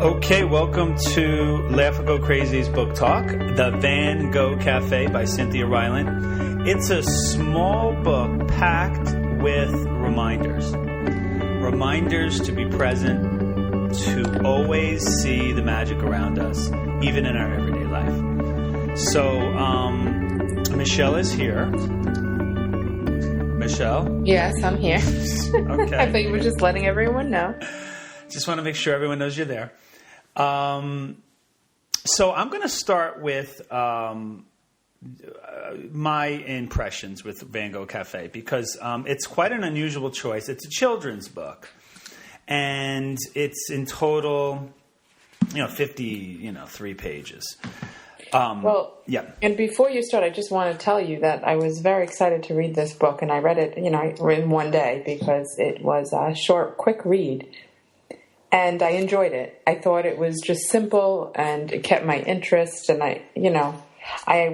Okay, welcome to Laugh or Go Crazy's Book Talk, The Van Gogh Cafe by Cynthia Ryland. It's a small book packed with reminders. Reminders to be present, to always see the magic around us, even in our everyday life. So, Michelle is here. Michelle? Yes, I'm here. Okay. I thought you were just letting everyone know. Just want to make sure everyone knows you're there. So I'm going to start with my impressions with Van Gogh Cafe because it's quite an unusual choice. It's a children's book, and it's in total, 3 pages. Yeah. And before you start, I just want to tell you that I was very excited to read this book, and I read it, in one day because it was a short, quick read. And I enjoyed it. I thought it was just simple and it kept my interest. And I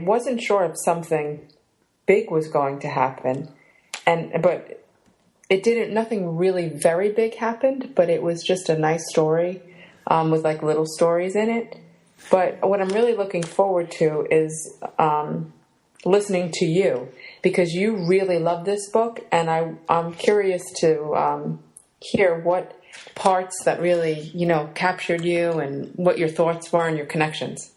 wasn't sure if something big was going to happen. But it didn't, nothing really very big happened, but it was just a nice story with like little stories in it. But what I'm really looking forward to is listening to you because you really love this book. And I'm curious to hear what parts that really, captured you and what your thoughts were and your connections.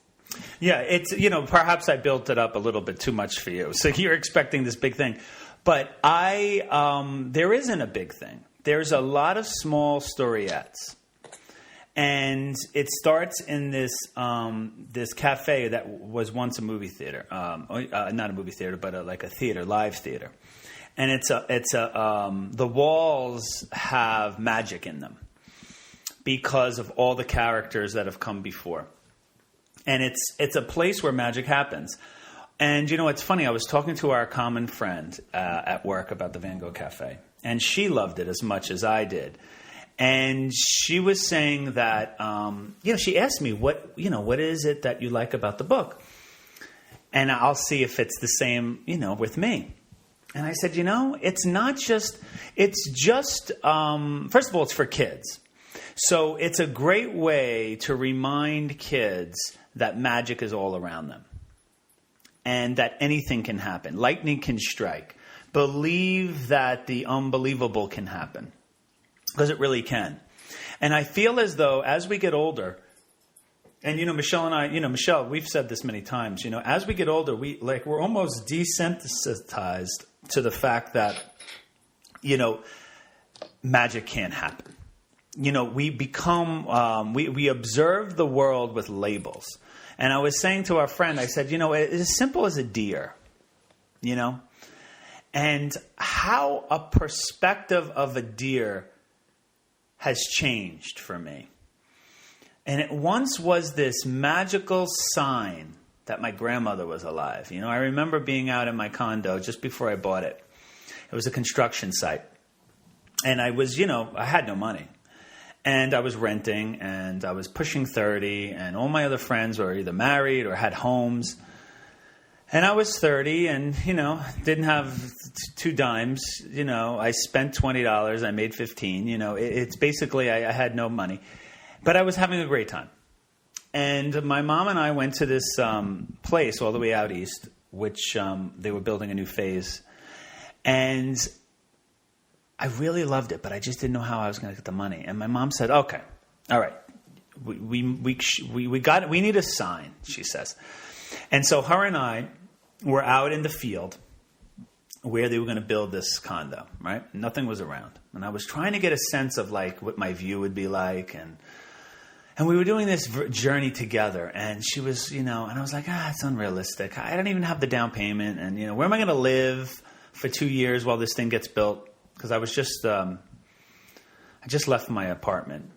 Yeah, it's, perhaps I built it up a little bit too much for you. So you're expecting this big thing. But there isn't a big thing. There's a lot of small storyettes. And it starts in this cafe that was once a movie theater. Not a movie theater, but like a theater, live theater. And the walls have magic in them because of all the characters that have come before. And it's a place where magic happens. And, it's funny. I was talking to our common friend at work about the Van Gogh Cafe. And she loved it as much as I did. And she was saying that, she asked me, what is it that you like about the book? And I'll see if it's the same, with me. And I said, it's not just, first of all, it's for kids. So it's a great way to remind kids that magic is all around them and that anything can happen. Lightning can strike. Believe that the unbelievable can happen because it really can. And I feel as though as we get older, and, Michelle and I, Michelle, we've said this many times, as we get older, we're almost desensitized to the fact that, magic can't happen. We become, we observe the world with labels. And I was saying to our friend, I said, it's as simple as a deer, and how a perspective of a deer has changed for me. And it once was this magical sign that my grandmother was alive. I remember being out in my condo just before I bought it. It was a construction site. And I was, I had no money. And I was renting and I was pushing 30 and all my other friends were either married or had homes. And I was 30 and, didn't have 2 dimes. I spent $20. I made 15. It's basically I had no money. But I was having a great time. And my mom and I went to this place all the way out east, which they were building a new phase. And I really loved it, but I just didn't know how I was going to get the money. And my mom said, okay, all right, we need a sign, she says. And so her and I were out in the field where they were going to build this condo, right? Nothing was around. And I was trying to get a sense of like what my view would be like. And we were doing this journey together. And she was, and I was like, it's unrealistic. I don't even have the down payment. And, where am I going to live for 2 years while this thing gets built? Because I was just, I just left my apartment.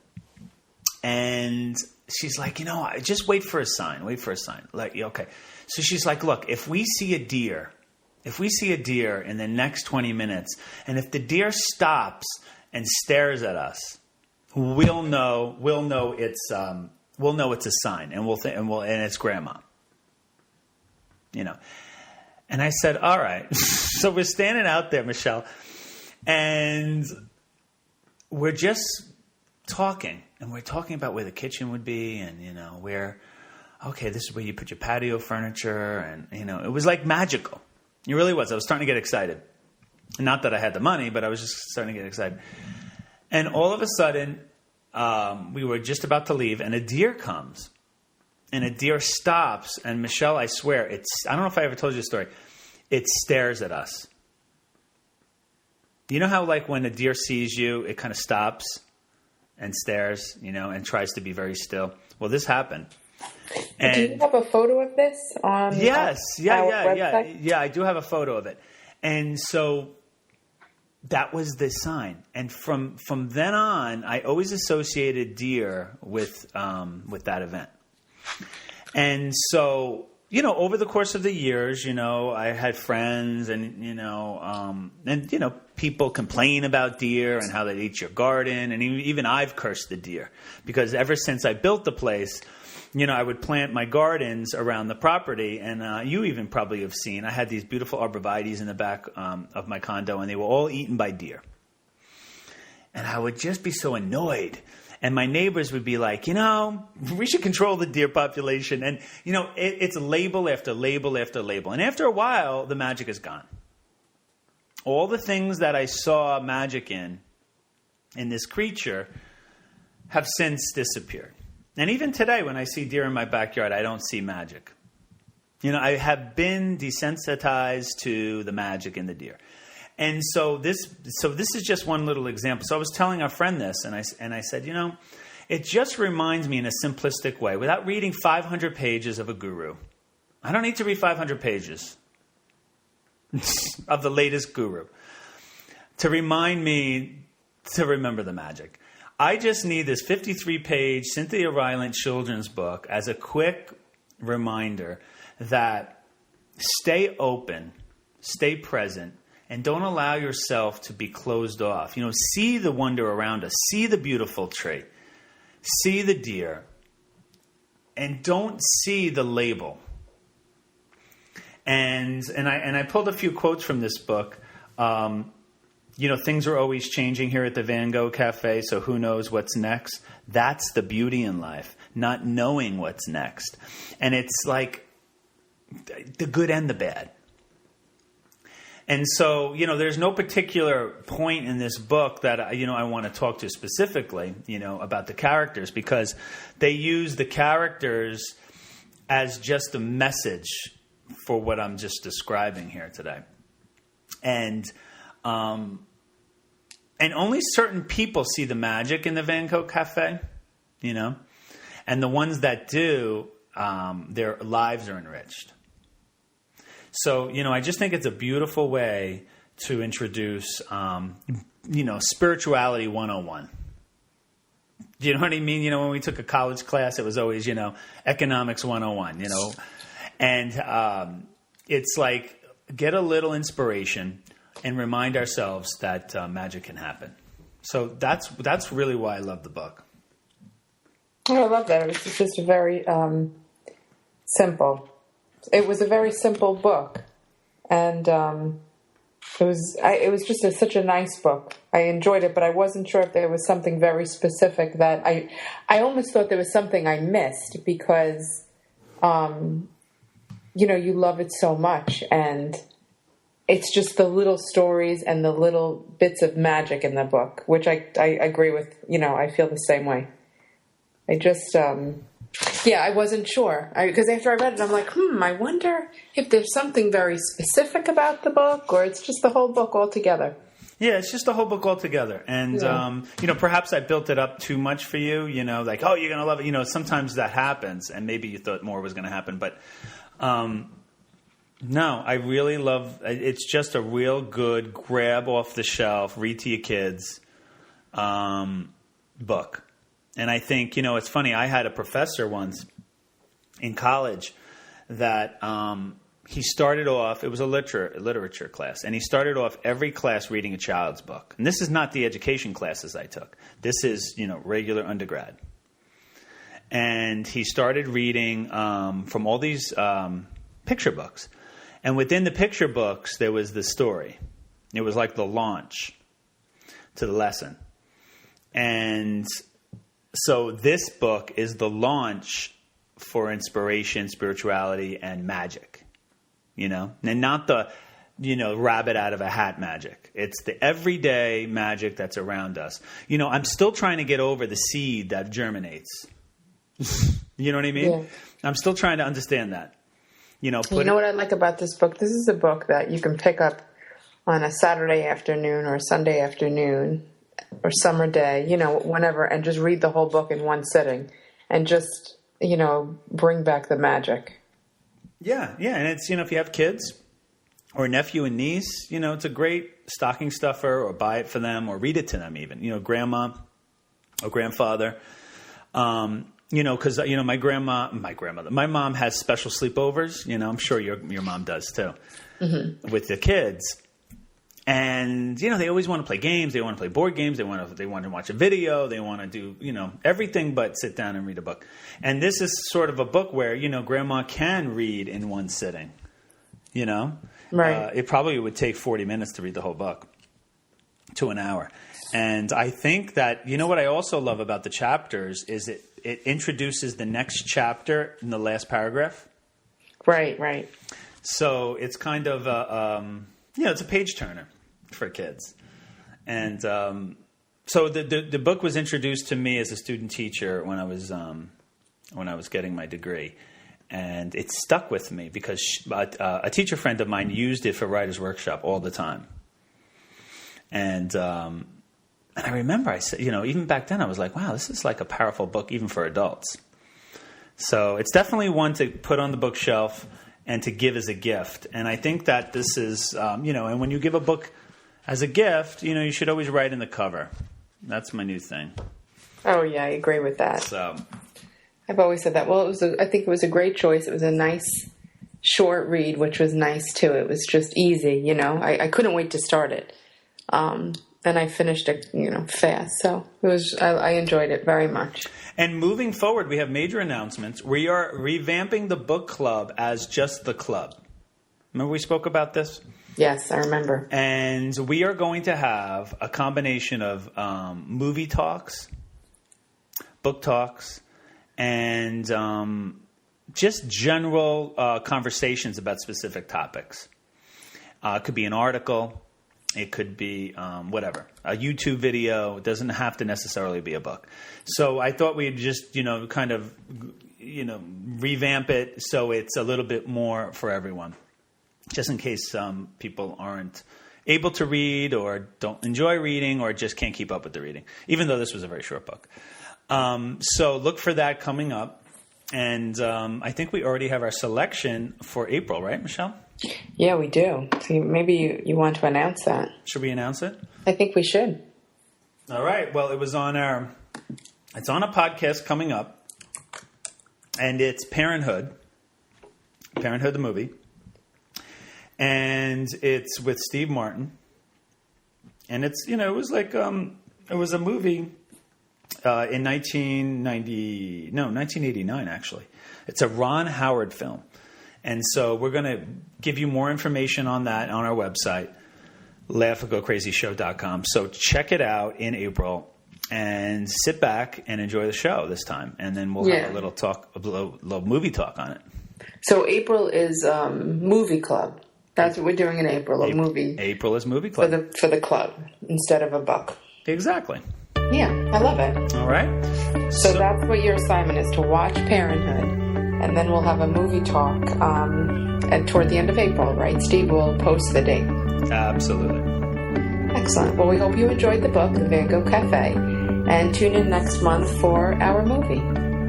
And she's like, just wait for a sign. Like, okay. So she's like, look, if we see a deer in the next 20 minutes, and if the deer stops and stares at us, we'll know it's a sign, and and it's grandma. And I said, all right. So we're standing out there, Michelle, and we're just talking. And we're talking about where the kitchen would be and, where, okay, this is where you put your patio furniture. And, it was like magical. It really was. I was starting to get excited. Not that I had the money, but I was just starting to get excited. And all of a sudden, we were just about to leave, and a deer comes. And a deer stops, and Michelle, I swear, I don't know if I ever told you the story, it stares at us. You know how, like, when a deer sees you, it kind of stops and stares, and tries to be very still? Well, this happened. And do you have a photo of this on Yes. website? Yeah, I do have a photo of it. And so that was the sign. And from then on, I always associated deer with that event. And so, over the course of the years, I had friends and people complain about deer and how they eat your garden. And even I've cursed the deer because ever since I built the place, I would plant my gardens around the property. And you even probably have seen, I had these beautiful arborvitaes in the back of my condo, and they were all eaten by deer. And I would just be so annoyed. And my neighbors would be like, we should control the deer population. And, it's label after label after label. And after a while, the magic is gone. All the things that I saw magic in this creature have since disappeared. And even today, when I see deer in my backyard, I don't see magic. I have been desensitized to the magic in the deer. And so this is just one little example. So I was telling a friend this, and I said, it just reminds me in a simplistic way, without reading 500 pages of a guru. I don't need to read 500 pages of the latest guru to remind me to remember the magic. I just need this 53-page Cynthia Rylant children's book as a quick reminder that stay open, stay present, and don't allow yourself to be closed off. See the wonder around us. See the beautiful tree. See the deer. And don't see the label. And I pulled a few quotes from this book. Things are always changing here at the Van Gogh Cafe, so who knows what's next? That's the beauty in life, not knowing what's next. And it's like the good and the bad. And so, there's no particular point in this book that, I want to talk to specifically, about the characters, because they use the characters as just a message for what I'm just describing here today. And only certain people see the magic in the Van Gogh Cafe, and the ones that do, their lives are enriched. So, I just think it's a beautiful way to introduce, spirituality 101. Do you know what I mean? When we took a college class, it was always, economics 101, And it's like get a little inspiration and remind ourselves that magic can happen. So that's really why I love the book. Oh, I love that. It was just very simple. It was a very simple book, and it was just such a nice book. I enjoyed it, but I wasn't sure if there was something very specific that I almost thought there was something I missed because, you love it so much, and it's just the little stories and the little bits of magic in the book, which I agree with. I feel the same way. I just. I wasn't sure. Because after I read it, I'm like, I wonder if there's something very specific about the book, or it's just the whole book altogether. Yeah, it's just the whole book altogether. And, perhaps I built it up too much for you, like, oh, you're going to love it. Sometimes that happens, and maybe you thought more was going to happen. But, no, I really love it's just a real good grab off the shelf, read to your kids book. And I think, it's funny, I had a professor once in college that he started off, it was a literature class, and he started off every class reading a child's book. And this is not the education classes I took. This is, regular undergrad. And he started reading from all these picture books. And within the picture books, there was the story. It was like the launch to the lesson. And So this book is the launch for inspiration, spirituality, and magic, and not the, rabbit out of a hat magic. It's the everyday magic that's around us. I'm still trying to get over the seed that germinates. You know what I mean? Yeah. I'm still trying to understand that. What I like about this book? This is a book that you can pick up on a Saturday afternoon or a Sunday afternoon or summer day, whenever, and just read the whole book in one sitting and just, bring back the magic. Yeah. And it's, if you have kids or a nephew and niece, it's a great stocking stuffer, or buy it for them or read it to them even, grandma or grandfather. Because, my mom has special sleepovers, I'm sure your mom does too, with the kids. And, they always want to play games. They want to play board games. They want to watch a video. They want to do, everything but sit down and read a book. And this is sort of a book where, grandma can read in one sitting, Right. It probably would take 40 minutes to read the whole book to an hour. And I think that, what I also love about the chapters is it introduces the next chapter in the last paragraph. Right. So it's kind of it's a page turner for kids. And so the book was introduced to me as a student teacher when I was getting my degree. And it stuck with me because a teacher friend of mine used it for Writer's Workshop all the time. And I remember I said, even back then I was like, wow, this is like a powerful book even for adults. So it's definitely one to put on the bookshelf and to give as a gift. And I think that this is, and when you give a book as a gift, you should always write in the cover. That's my new thing. Oh, yeah, I agree with that. So I've always said that. Well, I think it was a great choice. It was a nice, short read, which was nice, too. It was just easy, I couldn't wait to start it. And I finished it, fast. So I enjoyed it very much. And moving forward, we have major announcements. We are revamping the book club as just the club. Remember we spoke about this? Yes, I remember. And we are going to have a combination of movie talks, book talks, and just general conversations about specific topics. It could be an article. It could be whatever, a YouTube video. It doesn't have to necessarily be a book. So I thought we'd just, kind of, revamp it so it's a little bit more for everyone, just in case people aren't able to read or don't enjoy reading or just can't keep up with the reading, even though this was a very short book. So look for that coming up. And I think we already have our selection for April, right, Michelle? Yeah, we do. So maybe you want to announce that. Should we announce it? I think we should. All right. Well, it's on a podcast coming up, and it's Parenthood the movie, and it's with Steve Martin, and it's it was like it was a movie in 1989 actually. It's a Ron Howard film. And so we're going to give you more information on that on our website, laughandgocrazyshow.com. So check it out in April and sit back and enjoy the show this time. And then we'll have a little movie talk on it. So April is movie club. That's what we're doing in April, a movie. April is movie club. For the club instead of a book. Exactly. Yeah, I love it. All right. So that's what your assignment is, to watch Parenthood. And then we'll have a movie talk toward the end of April, right? Steve will post the date. Absolutely. Excellent. Well, we hope you enjoyed the book, The Van Gogh Cafe, and tune in next month for our movie.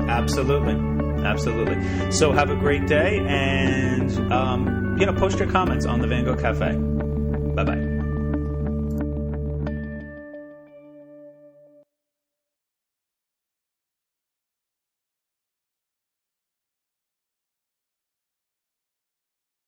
Absolutely. So have a great day, and post your comments on The Van Gogh Cafe. Bye-bye.